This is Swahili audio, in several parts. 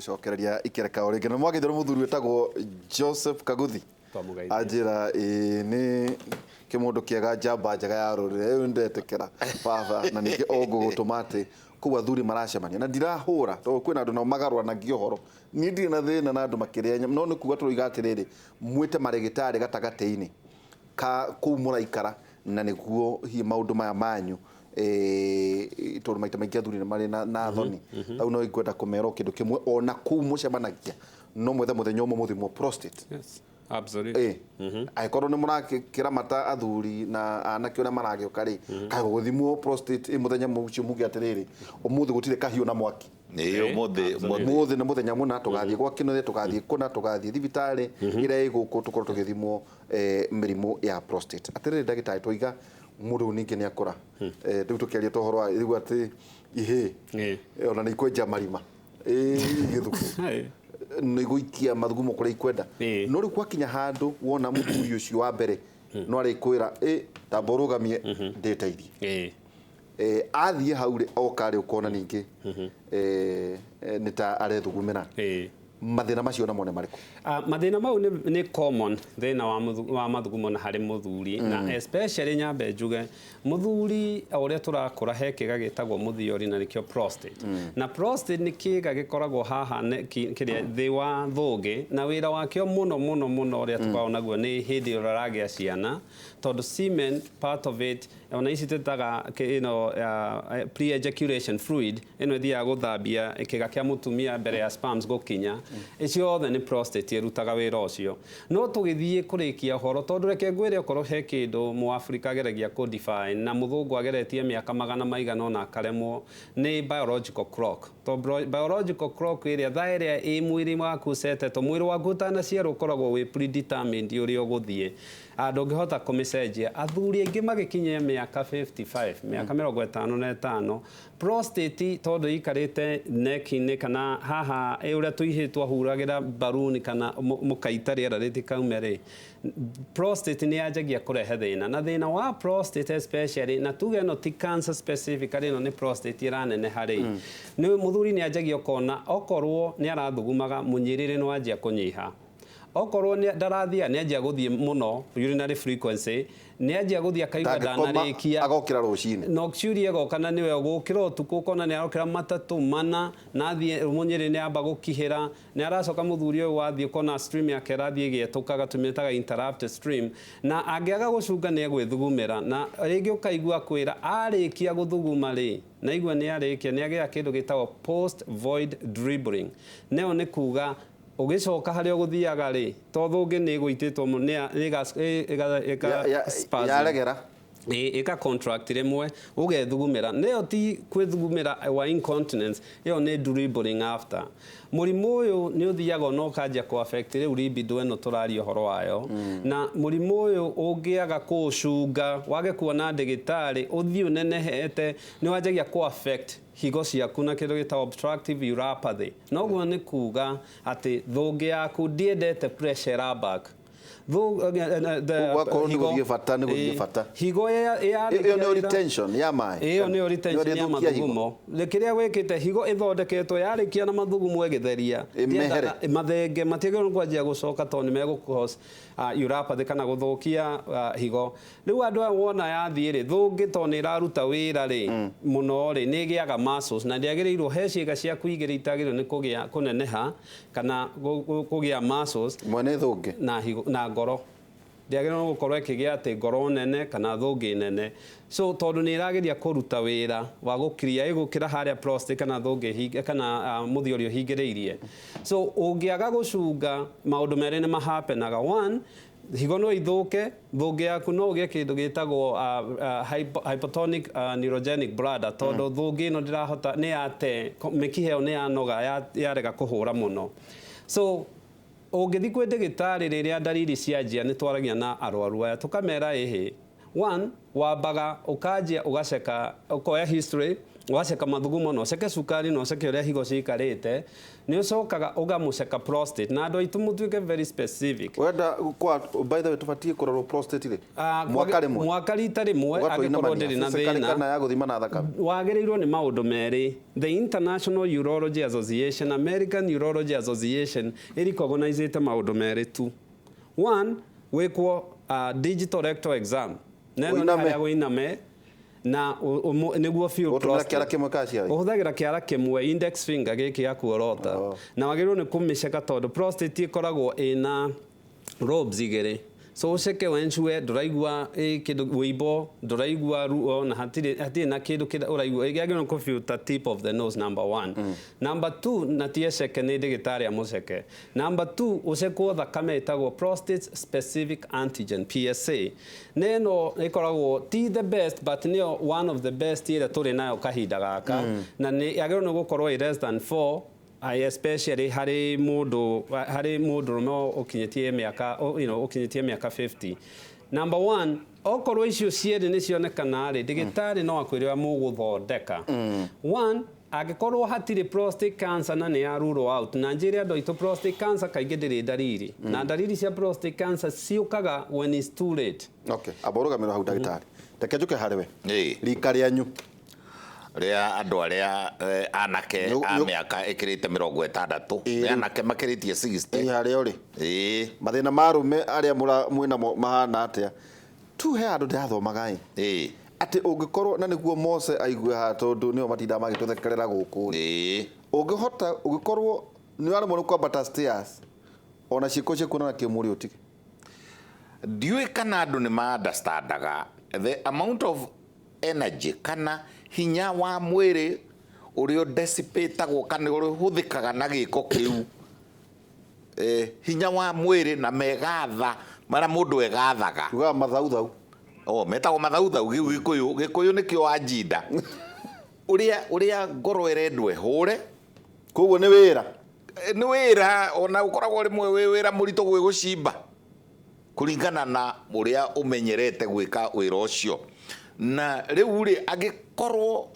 gucokereria ikereka o ringi na mwagithiro muthuri wetagwo Joseph Kaguthi ajira ni kimundu kiega jamba njega ya rurire ndetekera baba na ningi ogo gutumate ku athuri maracemania na ndirahura to kwina andu no magarwa na ngiohoro ni ndiri na thina na andu makiria no ni kuga turoiga atiriri mwite marigitari gatagati-ini ka ku muraikara na niguo hi maundu maya manyu tondu maita maingi athuri mari na thoni au no ikwenda kumero kindu kimwe ona ku mucemanagia no mwethe muthenya umwe muthimo prostate. Yes, absolutely. Aikorwo ni murakira mata athuri na anake ona maragioka ri kae guthimwo prostate muthenya mucio mugi atiriri umuthi gutire kahiu na mwaki ni umuthi na muthenya muna tugathie gwa kinothe tugathie kuna tugathie thibitari ira iguku tukorwo tugithimwo mirimu ya prostate atiriri ndagitari twiga mundu ningi ni akora riu tukiaria tohoro riu ati ihe ona ni ikwenja marima githuku ni guikia mathugumo kuri ikwenda no ri kwakinya handu wona muthuri ucio wa mbere no ari kwira tamborugamie nditeithie athie haure okari ukona ningi ni ta arethugumira mathina macio na mone mariko mathina mau ni common thina wa mathugumo na hari muthuri na especially nyambe njuge muthuri uria turakura he kiga gitagwo muthiori na nikio prostate na prostate ni kiga gikoragwo haha kiria thi wa thugi na wira wakio muno uria tukao naguo ni hindi uraragia ciana tondu semen part of it ona ici tetaga pre ejaculation fluid ino thia guthambia kiga kia mutumia mbere ya sperms gukinya icio othe ni prostate irutaga wira ucio no tugithie kurikia horo tondu reke ngwire okorwo he kindu mu Africa geragia ku define na muthungu ageretie miaka magana maigana ona akaremwo ni biological clock to biological clock iria thaira i mwiri waku setetwo mwiri waku tana ciero koragwo wi predetermined uria uguthie andu ngihota kumicenjia athuri aingi magikinyia miaka 55 miaka 55 prostate tondu ikarite neck-ini kana haha uria tuihitwo huragira balloon kana mukaita riera ritikaumere prostate ni yajagia kurehe thina na thina wa prostate especially na tuge no ti cancer specifically no ni prostate iranene hari ni muthuri ni yajagia kona okorwo ni arathugumaga munyirire no ajia kunyiha okorwo ni ndarathia ni ajia guthie muno urinary frequency ni ajia guthia kaigua ndanarikia agokira rucini no ciuria gokana niwe gukira utuku kona ni arokira matatu mana na thie munyiri ni amba gukihira ni aracoka muthuri uyu wathie kona stream yake rathie gietukaga tumitaga interrupt stream na angiaga gucunga ni gwithugumira na ringi ukaigua kwira arikia guthuguma ri na igua ni arikia ni agia kindu gitagwo post void dribbling neo ni kuga ugicoka hari uguthiaga ri to thungi ni guititwo ni yaregera ika contract rimwe ugethugumira neo ti kwithugumira wa incontinence iyo ni dribbling after murimu uyu ni uthiaga no kanja ku affect riu libido eno turari horo wayo na murimu uyu ungiaga kucunga wage kuona ndagitari uthii unenehete ni wajagia ku affect higo ciaku na kindu gita obstructive uropathy noguo ni kuga ati thungi yaku ndiendete pressure back higo ya retention ya mai iyo ni retention ya mathugumo lekiria wekite higo ithondeketwo yarikia na mathugumo egitheria mathenge matigero kwajia gucoka toni mego cause uropathy kana guthukia higo riu andu wona yathie ri thungi toni iraruta wira ri muno ri ni giaga muscles na ndiagirirwo he ciega cia kuigira itagirwo ni kugia kuneneha kana kugia muscles mwene thungi na higo na ngoro ndiagirwo gukorwo ikigia ati ngoro nene kana thungi nene so tondu ni irageria kuruta wira wa gukiria igukira haria prostate kana thungi higa kana muthiorio hingiriirie so ungiaga gucunga maundu meri ni mahapenaga one higo no ithuke thungi yaku no ugie kindu gitagwo hypotonic neurogenic bladder tondu thungi no ndirahota ni ate mikiheo ni anoga yarega kuhura muno so ungithi kwi ndagitari riria ndariri cianjia ni twaragia na arwaru aya tukamera ehe one wambaga ukajia ugaceka ukoya history waceka mathugumo no ceke cukari no ceke uria higo cikarite ni ucokaga ugamuceka prostate na andu aitu mutuike very specific wenda kwa by the way tubatie kurorwo prostate ri mwaka rita rimwe agikorwo ndiri na thina kana ya guthima na thakame wagirirwo ni maundu meri the International Urology Association American Urology Association recognize maundu meri tu one wikwo digital rectal exam neno ni haria gwiname na niguo field prostate uhuthagira kiara kimwe index finger giki ya kuorota na wagirwo ni kumiceka tondu prostate ikoragwo ina lobes igiri so uceke wenchwe nduraigua kindu wibo nduraigua ruo na hatiri na kindu kida uraigua igagirwo computer tip of the nose number 1 number 2 na tieceke ni ndigitari amuceke number 2 ucekwo thakame itagwo prostate specific antigen PSA neno ikoragwo ti the best but ni one of the best ira turi nayo kahinda gaka na ni yagirwo ni gukorwo less than 4 especially hari mundu no ukinyitie miaka ukinyitie miaka 50 number 1 okorwo icio cieri ni cionekana ri ndigitari no akwire muguthondeka 1 agikorwo hatire prostate cancer na ni ya rule out na njira ndo ito prostate cancer kaige ndiri dariri na dariri cia prostate cancer ciukaga when it's too late okay aborugamira hau ndagitari tekejuke hariwe rika rianyu ria andu aria anake a miaka ikirite 60 anake makiritie 60 haria uri mathina marume aria mwina mahana atia tu he andu ndathomaga ati ungikorwo na niguo Mose aigue ha tondu nio matinda magituthekerera guku ungihota ungikorwo ni wale mwana kwambata stairs ona ciko ciku na Kimuri utike ndiwe kana andu ni ma understandaga the amount of energy kana hinya wa mwiri urio dissipatagwo kana urio huthikaga na giko kiu hinya wa mwiri na megatha mara mundu egathaga uga mathauthau metagwo mathauthau gikuyu nikio ajinda uria ngoro irendwe hure koguo ni wira ona ukoragwo rimwe wira murito gwi gucimba kuringana na uria umenyerete gwika wira ucio na riu ri agikorwo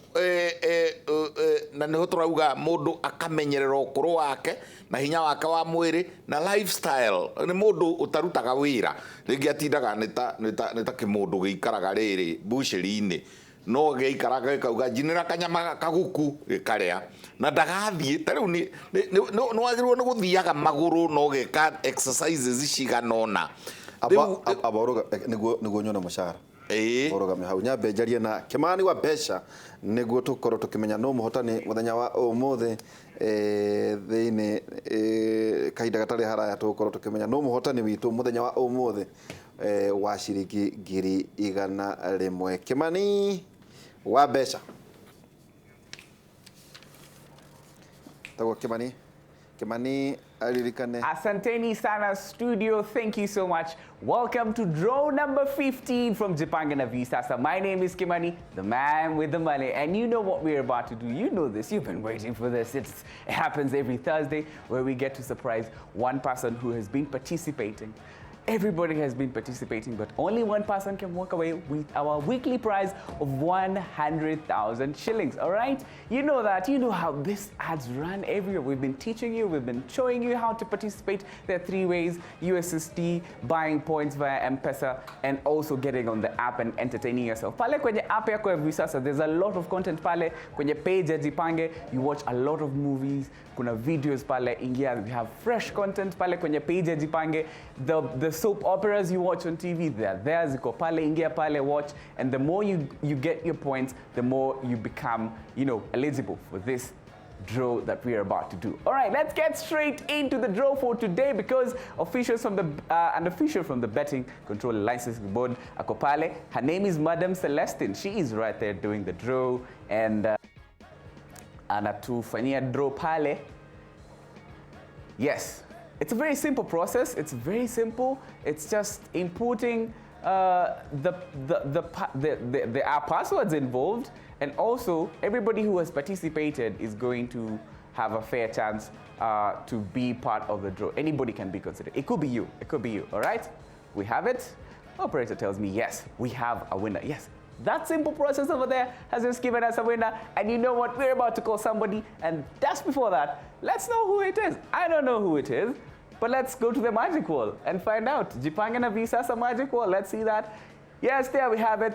na niho turauga mundu akamenyerera ukuru wake na hinya wake wa mwiri na lifestyle ni mundu utarutaga wira ringi atindaga nita kimundu giikaraga riri bushiri-ini no giikaraga gikauga njinira kanyama kaguku gikaria na ndagathie tariu ni wagirwo ni guthiaga maguru no gika exercises ciganona aboruga niguo nyona mushara orogame hau nyambe njarie na Kimani wa Besha niguo tukorwo tukimenya no muhotani muthenya wa umuthi thiini kahinda gatari haraya tukorwo tukimenya no muhotani witu muthenya wa umuthi wa ciringi 100,000 Kimani wa Besha tago Kimani alirikane. Asanteni sana studio, thank you so much. Welcome to draw number 15 from Jipanga na Visasa. My name is Kimani, the man with the money, and you know what we're about to do. You know this, you've been waiting for this. It happens every Thursday where we get to surprise one person who has been participating. Everybody has been participating, but only one person can walk away with our weekly prize of 100,000 shillings, all right? You know that. You know how this ads run everywhere. We've been teaching you, we've been showing you how to participate. There are 3 ways: USSD, buying points via M-Pesa, and also getting on the app and entertaining yourself. Pale kwenye app yako ya Visasa, there's a lot of content pale. Kwenye page ya Jipange, you watch a lot of movies. Kuna videos pale, ingia, we have fresh content pale kwenye page ya Jipange. The soap operas you watch on TV, they're there, ziko pale, ingia pale, watch, and the more you get your points, the more you become, eligible for this draw that we are about to do. All right, let's get straight into the draw for today, because officials from an official from the Betting Control Licensing Board ako pale. Her name is Madam Celestine. She is right there doing the draw, and anatufanyia draw pale. Yes, it's a very simple process. It's very simple. It's just inputting there are passwords involved, and also everybody who has participated is going to have a fair chance to be part of the draw. Anybody can be considered. It could be you. It could be you. All right, we have it. Operator tells me, yes, we have a winner. Yes, that simple process over there has just given us a winner. And you know what? We're about to call somebody. And just before that, let's know who it is. I don't know who it is, but let's go to the magic wall and find out. Jipange na Visasa magic wall. Let's see that. Yes, there we have it.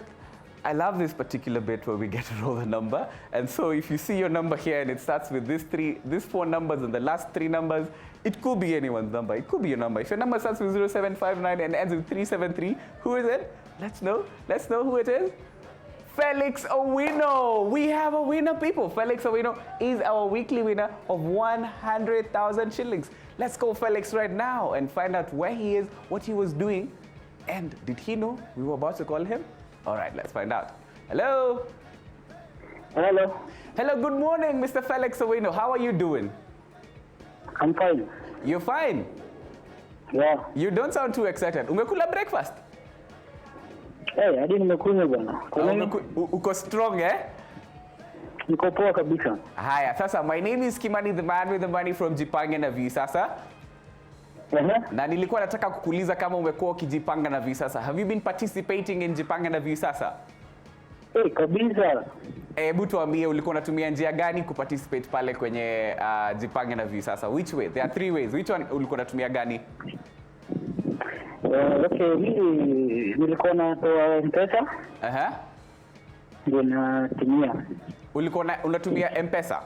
I love this particular bit where we get to roll the number. And so if you see your number here and it starts with these 4 numbers and the last 3 numbers, it could be anyone's number. It could be your number. If your number starts with 0759 and ends with 373, who is it? Let's know. Let's know who it is. Felix Owino. We have a winner, people. Felix Owino is our weekly winner of 100,000 shillings. Let's call Felix right now and find out where he is, what he was doing, and did he know we were about to call him? All right, let's find out. Hello? Hello. Hello, good morning, Mr. Felix Owino. How are you doing? I'm fine. You're fine? Yeah. You don't sound too excited. Umekula breakfast? Hey, hadi nimekunywa bwana. Uko strong, eh? Niko poa kabisa. Haya, sasa, my name is Kimani, the man with the money from Jipange na Visasa. Na nilikuwa nataka kukuuliza kama umekuwa ukijipanga na Visasa. Have you been participating in Jipange na Visasa? Hey, kabisa. Hebu tuambie ulikuwa unatumia njia gani kuparticipate pale kwenye Jipange na Visasa? Which way? There are 3 ways. Which one ulikuwa unatumia gani? Okay, mimi nilikuwa natoa M-Pesa. Ndio natumia. Ulikuwa unatumia M-Pesa?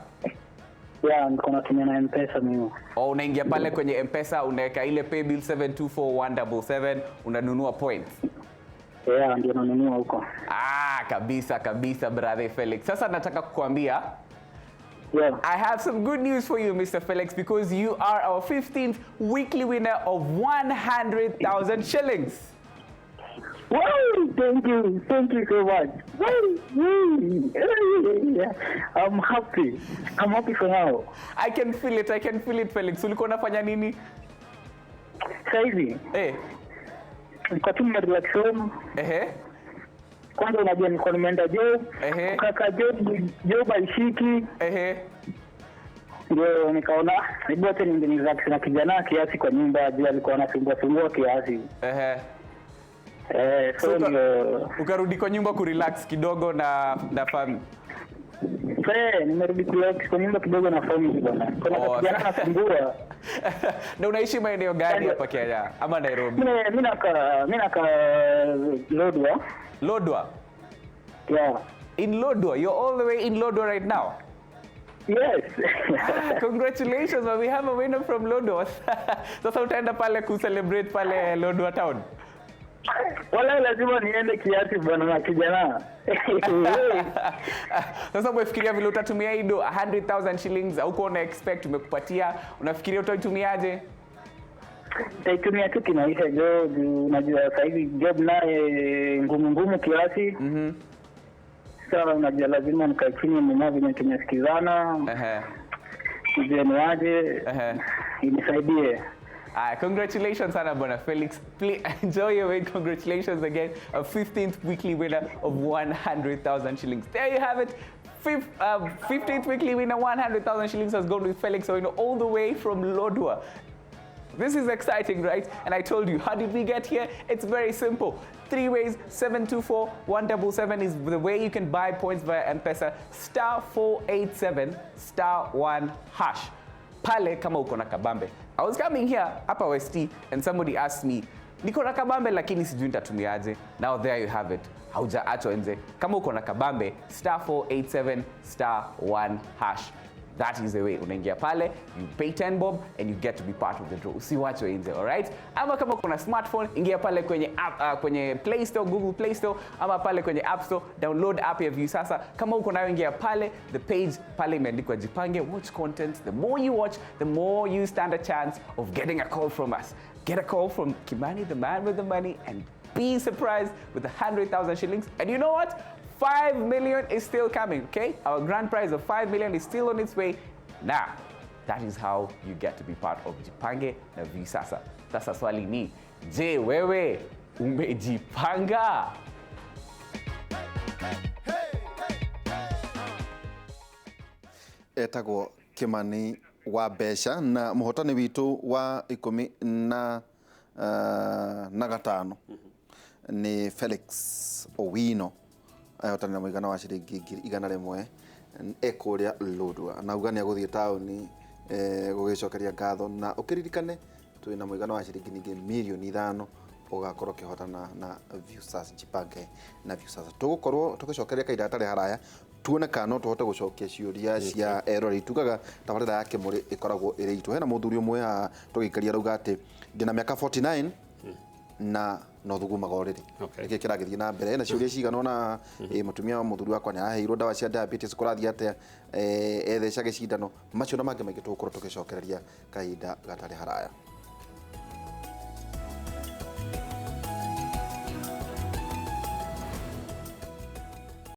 Yeah, nilikuwa natumia na M-Pesa mimi. Unaingia pale kwenye M-Pesa, unaweka ile pay bill 724177, unanunua points. Yeah, ndio nanunua huko. Kabisa brother Felix. Sasa nataka kukuambia, yeah, I have some good news for you, Mr. Felix, because you are our 15th weekly winner of 100,000 shillings. Wow, thank you so much. I'm happy for now. I can feel it, Felix. Ulikuwa unafanya nini? Saizi. Nilikuwa tu relax home. Kwanza unajua nilikuwa nimeenda job. Kaka job aishiki. Ndio nikaona nibote ni relax na kijana kiasi kwa nyumba, jua alikuwa anasumbua kiasi. So ukarudi kwa nyumba kurelax kidogo na family. Nimerudi kwa nyumba kidogo na family bwana. Kuna kijana anasumbua. Na unaishi maeneo gani hapa Kenya ama Nairobi? Mimi naka Lodwar. Lodwar? Yeah. In Lodwar? You're all the way in Lodwar right now? Yes. Congratulations, we have a winner from Lodwar. Sasa utaenda pale ku-celebrate pale Lodwar town? Wala lazima niende kiasi bwana na kijana. Sasa umefikiria vile utatumia hiyo 100,000 shillings au uko una expect umekupatia, unafikiria utatumiaje? Nitaitumia tu kimaisha job, unajua sasa hivi job naye ngumu kiasi. Sasa unajua lazima nikae chini mmoja venye tumesikizana. Ndio niaje. Inisaidie. Congratulations, Bwana Felix. Please enjoy your win. Congratulations again. A 15th weekly winner of 100,000 shillings. There you have it. 15th weekly winner, 100,000 shillings has gone with Felix Owino all the way from Lodwar. This is exciting, right? And I told you, how did we get here? It's very simple. 3 ways, 724-177 is the way you can buy points via M-Pesa. *487 *1#. Pale kama uko na kabambe. I was coming here hapa West and somebody asked me, niko na kabambe lakini sijui nitatumiaje. Now there you have it. Haujaachwa nje. Kama uko na kabambe, *487 *1#. That is the way. Unaingia pale, you pay 10 bob and you get to be part of the draw. Usiwachwe nje, alright? Ama kama kuna smartphone, ingia pale kwenye app, kwenye Play Store, Google Play Store, ama pale kwenye App Store, download app ya Visasa. Kama uko nayo ingia pale, the page pale imeandikwa Jipange, watch content. The more you watch, the more you stand a chance of getting a call from us. Get a call from Kimani, the man with the money, and be surprised with 100,000 shillings. And you know what? 5 million is still coming, okay? Our grand prize of 5 million is still on its way. Now, that is how you get to be part of Jipange na Visasa. Sasa swali ni, je, wewe umejipanga? Etagwo Kimani wa Besha na muhotani witu wa 15 na gatano. ni Felix Owino ahotana na muigana wa ciringi 100 ekuria Lodwa na ugania guthie tauni gugicokeria ngatho na ukiririkane twina muigana wa ciringi ningi milioni 5 ugakorwo kihotana na Viewstars Jipange na Viewstars tugukorwo tugicokeria kaida atari haraya tuone kana tuhote gucokia ciuria cia erori tugaga tabarira ya Kimuri ikoragwo iri itu hena muthuri umwe tugikaria rauga ati ndina miaka 49 na no thugumaga oriri iki kiragithie na mbere na ciuria cigano na mutumia muthuri wakwa ni aheirwo dawa cia diabetes kurathia ate ethecage cindano macio na mange maingi tugukorwo tugicokereria kaida gatari haraya.